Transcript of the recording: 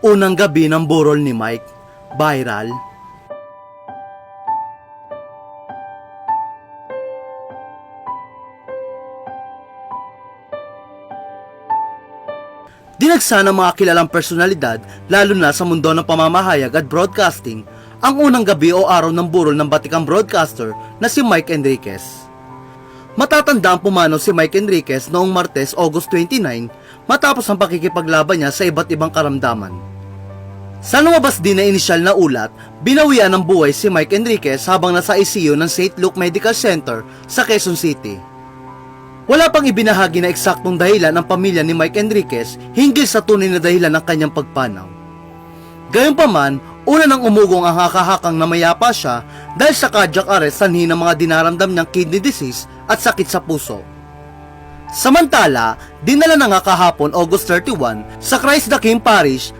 Unang gabi ng burol ni Mike. Viral. Dinagsa ng mga kilalang personalidad, lalo na sa mundo ng pamamahayag at broadcasting, ang unang gabi o araw ng burol ng batikang broadcaster na si Mike Enriquez. Matatanda ang pumanaw si Mike Enriquez noong Martes, August 29, matapos ang pakikipaglaban niya sa iba't ibang karamdaman. Sa lumabas din na inisyal na ulat, binawian ng buhay si Mike Enriquez habang nasa ICU ng St. Luke Medical Center sa Quezon City. Wala pang ibinahagi na eksaktong dahilan ng pamilya ni Mike Enriquez hinggil sa tunay na dahilan ng kanyang pagpanaw. Gayunpaman, una nang umugong ang hakahakang na mayapa siya dahil sa cardiac arrest sanhi ng mga dinaramdam niyang kidney disease at sakit sa puso. Samantala, dinala na nga kahapon August 31 sa Christ the King Parish